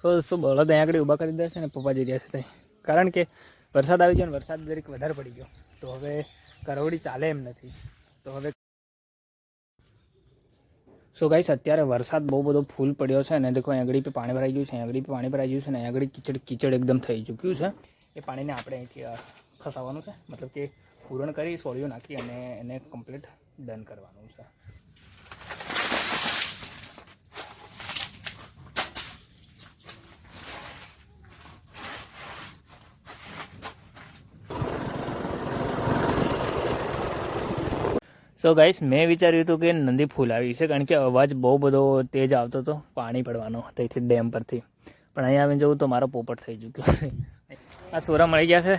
તો શું બળદ અહીંયા આગળ ઊભા કરી દે છે ને પપ્પા જઈ રહ્યા છે ત્યાં, કારણ કે વરસાદ આવી ગયો ને વરસાદ જરીક વધારે પડી ગયો તો હવે કરવડી ચાલે એમ નથી. તો હવે સો ગાઈસ અત્યારે વરસાદ બહુ બધો ફૂલ પડ્યો છે અને દેખો અહીં આગળ પાણી ભરાઈ ગયું છે, અહીં આગળ પાણી ભરાઈ ગયું છે ને અહીં આગળ કીચડ એકદમ થઈ ચૂક્યું છે. એ પાણીને આપણે અહીંથી ખસાવવાનું છે, મતલબ કે પૂરણ કરી સોળીઓ નાખી અને એને કમ્પ્લીટ ડન કરવાનું છે. સો ગાઈસ મેં વિચાર્યું હતું કે નદી ફૂલ આવી છે, કારણ કે અવાજ બહુ બધો તેજ આવતો હતો પાણી પડવાનો ત્યાંથી ડેમ પરથી. પણ અહીંયા આવીને જવું તો મારો પોપટ થઈ ચૂક્યો છે. આ સોરા મળી ગયા છે,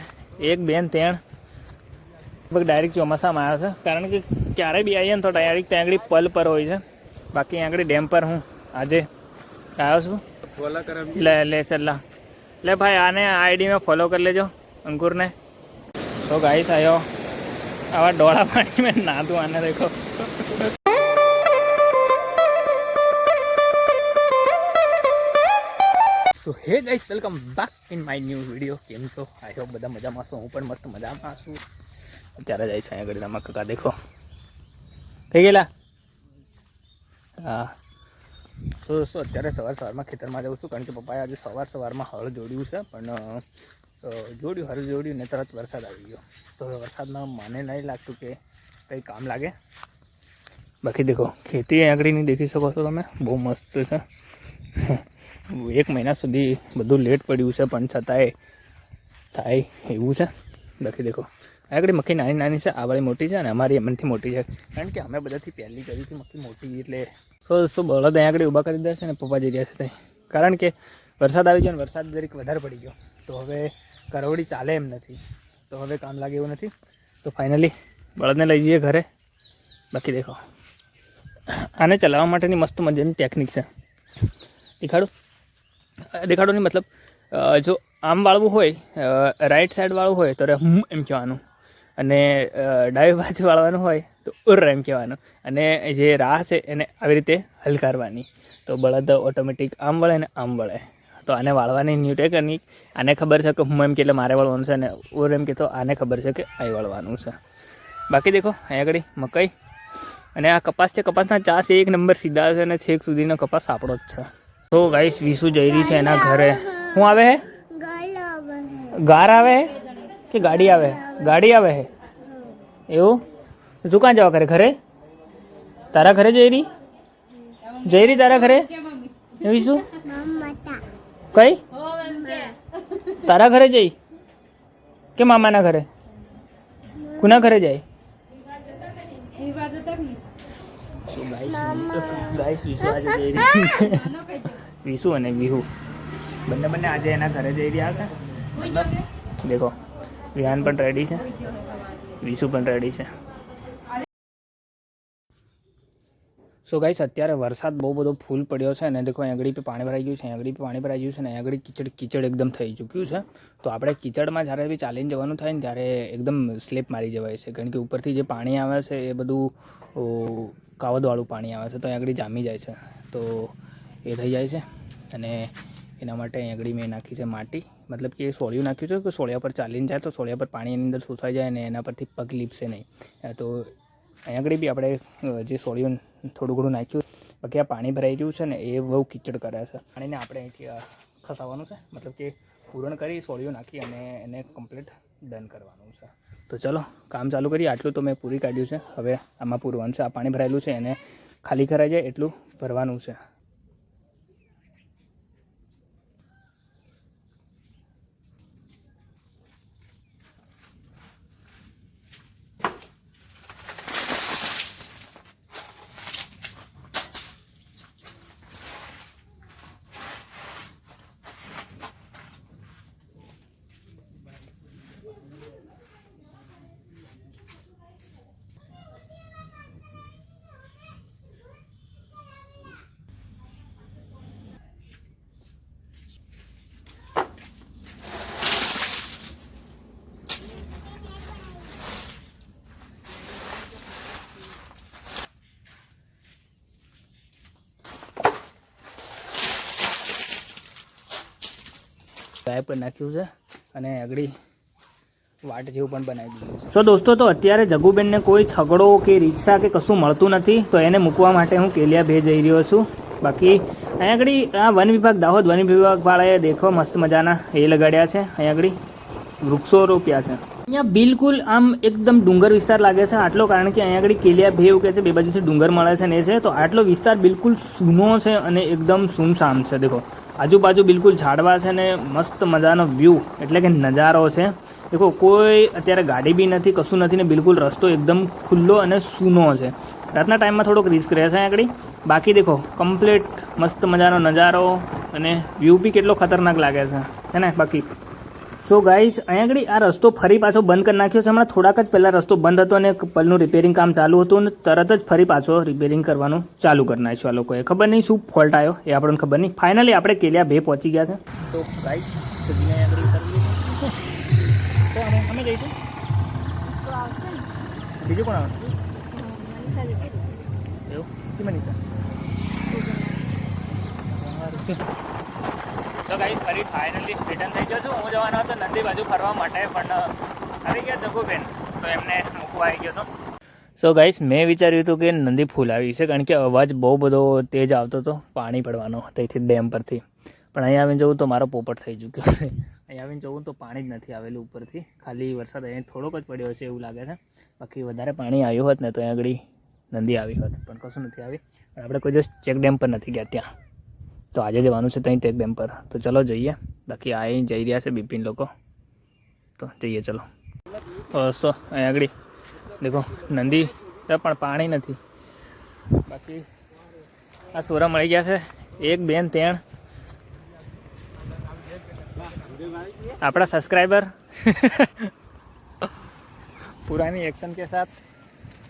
એક બેન ત્રણ લગભગ ડાયરેક્ટ ચોમાસામાં આવ્યો છે, કારણ કે ક્યારેય બી આવીએ ને તો ડાયરેક્ટ ત્યાં આગળ પલ પર હોય છે. બાકી અહીંયા આગળ ડેમ પર હું આજે આવ્યો છું. લે ચલ્લા લે ભાઈ, આને આઈડીમાં ફોલો કરી લેજો અંકુરને. તો ગાઈસ આવ્યો આવા ડોળા પાણી में नादू आने देखो. So hey guys, welcome back in my new video. કેમ છો? આઈ હોપ બધા મજામાં છો. હું પણ મસ્ત મજામાં છું. અત્યારે જાય છે અહીંયા આગળ તમારા કાકા દેખો થઈ ગયેલા. હા તો અત્યારે સવારમાં ખેતરમાં જાઉં છું, કારણ કે પપ્પાએ આજે સવારમાં હળ જોડ્યું છે, પણ હળ જોડ્યું ને તરત વરસાદ આવી ગયો. તો વરસાદમાં મને નહીં લાગતું કે કંઈ કામ લાગે. બાકી દેખો ખેતી આગળની દેખી શકો છો તમે, બહુ મસ્ત છે. 1 મહિના સુધી બધું લેટ પડ્યું છે, પણ છતાંય થાય એવું છે. બાકી દેખો આગળ મક્કી નાની નાની છે, આ વાળી મોટી છે અને અમારી એમનથી મોટી છે, કારણ કે અમે બધાથી પહેલી કરી હતી મક્કી મોટી. એટલે શું બળદ અહીંયા આગળ ઊભા કરી દે છે ને પપ્પા જઈ રહ્યા છે ત્યાં, કારણ કે વરસાદ આવી ગયો ને વરસાદ જરીક વધારે પડી ગયો તો હવે કરવડી ચાલે એમ નથી. તો હવે કામ લાગે એવું નથી. તો ફાઇનલી બળદને લઈ જઈએ ઘરે. બાકી દેખો આને ચલાવવા માટેની મસ્ત મજાની ટેકનિક છે. દેખાડો નહીં, મતલબ જો આમ વાળવું હોય, રાઈટ સાઈડ વાળવું હોય તો એમ કહેવાનું, અને ડાબી બાજુ વાળવાનું હોય તો એમ કહેવાનું, અને જે રાહ છે એને આવી રીતે હલકારવાની. તો બળદ ઓટોમેટિક આમ વળે ને આમ વળે. તો આને વાળવાની ન્યૂ ટેકનિક. આને ખબર છે કે હું એમ કે એટલે મારે વાળવાનું છે, અને ઓર એમ કે તો આને ખબર છે કે આ વાળવાનું છે. બાકી દેખો અહીંયા આગળ મકાઈ અને આ કપાસ છે. કપાસના ચાસ 1 નંબર સીધા છે અને છેક સુધીનો કપાસ આપણો જ છે. તો ગાઈસ વિસુ જઈ રહી છે એના ઘરે. શું આવે હે? ગાર આવે હે કે ગાડી આવે? ગાડી આવે હે એવું? તું ક્યાં જવા કરે? ઘરે? તારા ઘરે જઈ રહી તારા ઘરે વિસુ? કઈ તારા ઘરે જઈ કે મામાના ઘરે? કુના ઘરે જાય? વિસુ અને વિહુ બંને આજે એના ઘરે જઈ રહ્યા છે. મતલબ દેખો વિહાન પણ રેડી છે, વિસુ પણ રેડી છે. સો ગાઈસ અત્યારે વરસાદ બહુ બધો ફૂલ પડ્યો છે અને દેખો અહીં આગળ પાણી ભરાઈ ગયું છે, અહીં આગળ પાણી ભરાઈ ગયું છે ને અહીં આગળ કીચડ એકદમ થઈ ચૂક્યું છે. તો આપણે કીચડમાં જ્યારે બી ચાલીને જવાનું થાય ને ત્યારે એકદમ સ્લીપ મારી જવાય છે, કારણ કે ઉપરથી જે પાણી આવે છે એ બધું કાવદવાળું પાણી આવે છે, તો અહીં આગળ જામી જાય છે. તો એ થઈ જાય છે અને એના માટે અહીં આગળ મેં નાખી છે માટી, મતલબ કે સોળિયું નાખ્યું છે કે સોળિયા પર ચાલીને જાય તો સોળિયા પર પાણી એની અંદર સુસાઈ જાય અને એના પરથી પગ લીપશે નહીં. તો અહીં આગળ બી આપણે જે સોળિયું થોડું ઘણું નાખ્યું, બાકી આ પાણી ભરાઈ રહ્યું છે ને એ બહુ કીચડ કરે છે. પાણીને આપણે અહીંથી ખસાવવાનું છે, મતલબ કે પૂરણ કરી સોળિયું નાખી અને એને કમ્પ્લીટ ડન કરવાનું છે. તો ચલો કામ ચાલુ કરીએ. આટલું તો મેં પૂરી કાઢ્યું છે, હવે આમાં પૂરવાનું છે. આ પાણી ભરાયેલું છે એને ખાલી કરાઈ જાય એટલું ભરવાનું છે. ગાય પર નાખ્યું છે અને આગળ વાટ જેવું પણ બનાવી દીધું છે. સો દોસ્તો, તો અત્યારે જગુબેનને કોઈ છગડો કે રિક્ષા કે કશું મળતું નથી, તો એને મૂકવા માટે હું કેલિયા બે જઈ રહ્યો છું. બાકી અહીંયા આગળ આ વન વિભાગ, દાહોદ વન વિભાગવાળાએ દેખો મસ્ત મજાના એ લગાડ્યા છે. અહીંયા આગળ વૃક્ષો રોપ્યા છે. અહીંયા બિલકુલ આમ એકદમ ડુંગર વિસ્તાર લાગે છે આટલો, કારણ કે અહીંયા આગળ કેલિયા બે એવું કહે છે, બે બાજુથી ડુંગર મળે છે ને એ છે. તો આટલો વિસ્તાર બિલકુલ સૂનો છે અને એકદમ સુમસામ છે. દેખો આજુબાજુ બિલકુલ ઝાડવા છે ને મસ્ત મજાનો વ્યૂ એટલે કે નજારો છે. દેખો કોઈ અત્યારે ગાડી બી નથી, કશું નથી ને બિલકુલ રસ્તો એકદમ ખુલ્લો અને સૂનો છે. રાતના ટાઈમમાં થોડોક રિસ્ક રહે છે આગળ. બાકી દેખો કમ્પ્લીટ મસ્ત મજાનો નજારો અને વ્યૂ બી કેટલો ખતરનાક લાગે છે ને. બાકી સો ગાઈસ, અહીંયા આગળ આ રસ્તો ફરી પાછો બંધ કરી નાખ્યો છે. હમણાં થોડાક જ પહેલાં રસ્તો બંધ હતો અને પલનું રિપેરિંગ કામ ચાલુ હતું અને તરત જ ફરી પાછો રિપેરિંગ કરવાનું ચાલુ કરી નાખ્યું આ લોકોએ. ખબર નહીં શું ફોલ્ટ આવ્યો એ આપણને ખબર નહીં. ફાઇનલી આપણે કેલિયા બે પહોંચી ગયા છે. તો ગાઈસ જગીને આગળ તો અમે જઈશું. બીજું કોણ આવશે? એવું કે મનીષા? તો ગાઈસ ફરી ફાઇનલી રિટર્ન થઈ ગયો છું. હું જવાનો હતો નદી બાજુ ફરવા માટે, પણ આવી ગયા જગુબેન તો એમને મૂકવા આવી ગયો હતો. સો ગાઈસ, મેં વિચાર્યું હતું કે નદી ફૂલ આવી છે, કારણ કે અવાજ બહુ બધો તેજ આવતો હતો પાણી પડવાનો ત્યાંથી ડેમ પરથી. પણ અહીંયા આવીને જવું તો મારો પોપટ થઈ ચૂક્યો છે. અહીંયા આવીને જવું તો પાણી જ નથી આવેલું ઉપરથી, ખાલી વરસાદ અહીંયા થોડોક જ પડ્યો છે એવું લાગે છે. બાકી વધારે પાણી આવ્યું હોત ને તો અહીંયા આગળ નદી આવી હોત, પણ કશું નથી આવી. પણ આપણે કોઈ દિવસ ચેક ડેમ પર નથી ગયા ત્યાં, તો આજે જવાનું છે ત્યાં ચેક ડેમ પર. તો ચલો જઈએ. બાકી અહીં જઈ રહ્યા છે બિપિન લોકો, તો જઈએ ચલો. સો અહીંયા આગળ દેખો નદી પણ પાણી નથી. બાકી આ સોરા મળી ગયા છે, એક બેન ત્રણ આપણા સબસ્ક્રાइबर पुरानी एक्शन के साथ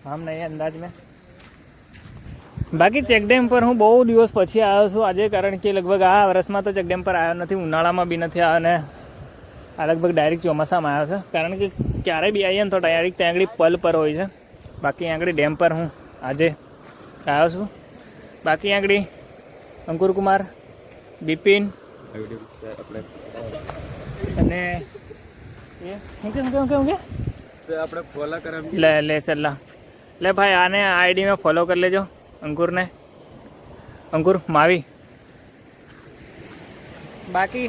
हम नए अंदाज में. બાકી ચેકડેમ પર હું બહુ દિવસ પછી આવ્યો છું આજે, કારણ કે લગભગ આ વર્ષમાં તો ચેકડેમ પર આવ્યો નથી, ઉનાળામાં બી નથી આવ્યો અને આ લગભગ ડાયરેક્ટ ચોમાસામાં આવ્યો છે. કારણ કે ક્યારે બી આવીએ ને તો ડાયરેક્ટ ત્યાં આગળ પલ પર હોય છે. બાકી આગળ ડેમ પર હું આજે આવ્યો છું. બાકી આગળ અંકુરકુમાર, બિપિન અને આપણે ફોલો કરે લે ચલ્લા લે ભાઈ, આને આઈડી में ફોલો કરી લેજો અંકુરને, અંકુર માવી. બાકી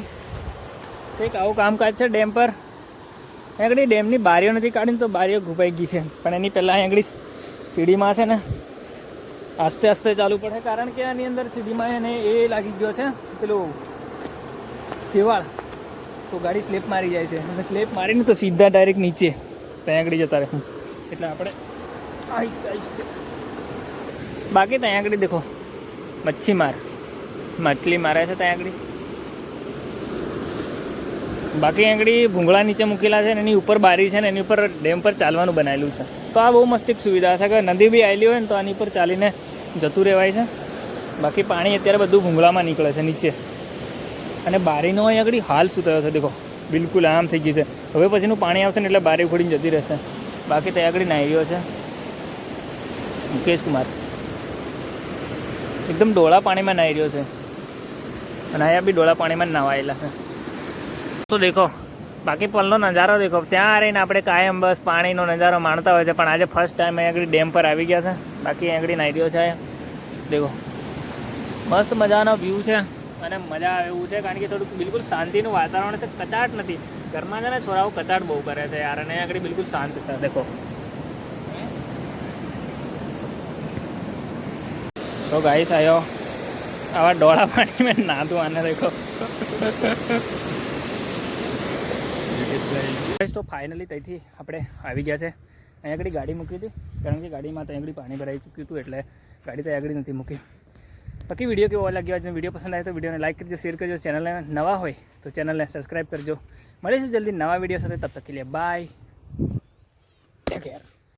કંઈક આવું કામકાજ છે ડેમ પર. આગળ ડેમની બારીઓ નથી કાઢીને તો બારીઓ ઘૂપાઈ ગઈ છે, પણ એની પહેલાં આગળ સીડીમાં છે ને આસ્તે આસ્તે ચાલુ પડે, કારણ કે આની અંદર સીડીમાં એને એ લાગી ગયો છે પેલું શેવાળ, તો ગાડી સ્લેપ મારી જાય છે અને સ્લેપ મારીને તો સીધા ડાયરેક્ટ નીચે ત્યાં આગળ જતા રહે. એટલે આપણે આહિસ્તે આહિસ્તે. બાકી ત્યાં આગળ દેખો મછલી મારે છે ત્યાં આગળ. બાકી આગળ ભૂંગળા નીચે મૂકેલા છે ને એની ઉપર બારી છે ને એની ઉપર ડેમ પર ચાલવાનું બનાવેલું છે. તો આ બહુ મસ્ત એક સુવિધા છે કે નદી બી આવેલી હોય ને તો આની ઉપર ચાલીને જતું રહેવાય છે. બાકી પાણી અત્યારે બધું ભૂંગળામાં નીકળે છે નીચે, અને બારીનો અહીં આગળ હાલ શું થયો છે દેખો, બિલકુલ આમ થઈ ગઈ છે. હવે પછીનું પાણી આવશે ને એટલે બારી ખોડીને જતી રહેશે. બાકી ત્યાં આગળ નાહી રહ્યો છે મુકેશ કુમાર, એકદમ ડોળા પાણીમાં નાહી રહ્યો છે, અને અહીંયા બી ડોળા પાણીમાં નાવાયેલા છે. તો દેખો બાકી પલનો નજારો દેખો, ત્યાં રહીને આપણે કાયમ બસ પાણીનો નજારો માણતા હોય છે, પણ આજે ફર્સ્ટ ટાઈમ અહીં આગળ ડેમ પર આવી ગયા છે. બાકી અહીં આગળ નાહી રહ્યો છે. દેખો મસ્ત મજાનો વ્યૂ છે અને મજા આવે એવું છે, કારણ કે થોડુંક બિલકુલ શાંતિનું વાતાવરણ છે, કચાટ નથી. ઘરમાં છે ને છોરાઓ કચાટ બહુ કરે છે યાર, અને આગળ બિલકુલ શાંત છે. દેખો તો ગાઈસ આવ્યો આવા ડોળા પાણી મેં નાતું આને દેખો. તો ફાઇનલી ત્યાંથી આપણે આવી ગયા છે. અહીં આગળ ગાડી મૂકી હતી, કારણ કે ગાડીમાં ત્યાં આગળ પાણી ભરાઈ ચૂક્યું હતું, એટલે ગાડી ત્યાં આગળ નથી મૂકી. બાકી વિડીયો કેવો લાગ્યો, આજનો વિડીયો પસંદ આવે તો વિડીયોને લાઈક કરજો, શેર કરજો, ચેનલને નવા હોય તો ચેનલને સબસ્ક્રાઈબ કરજો. મળીશું જલ્દી નવા વિડીયો સાથે, તબ તક કે લીએ બાય, ટેક કેર.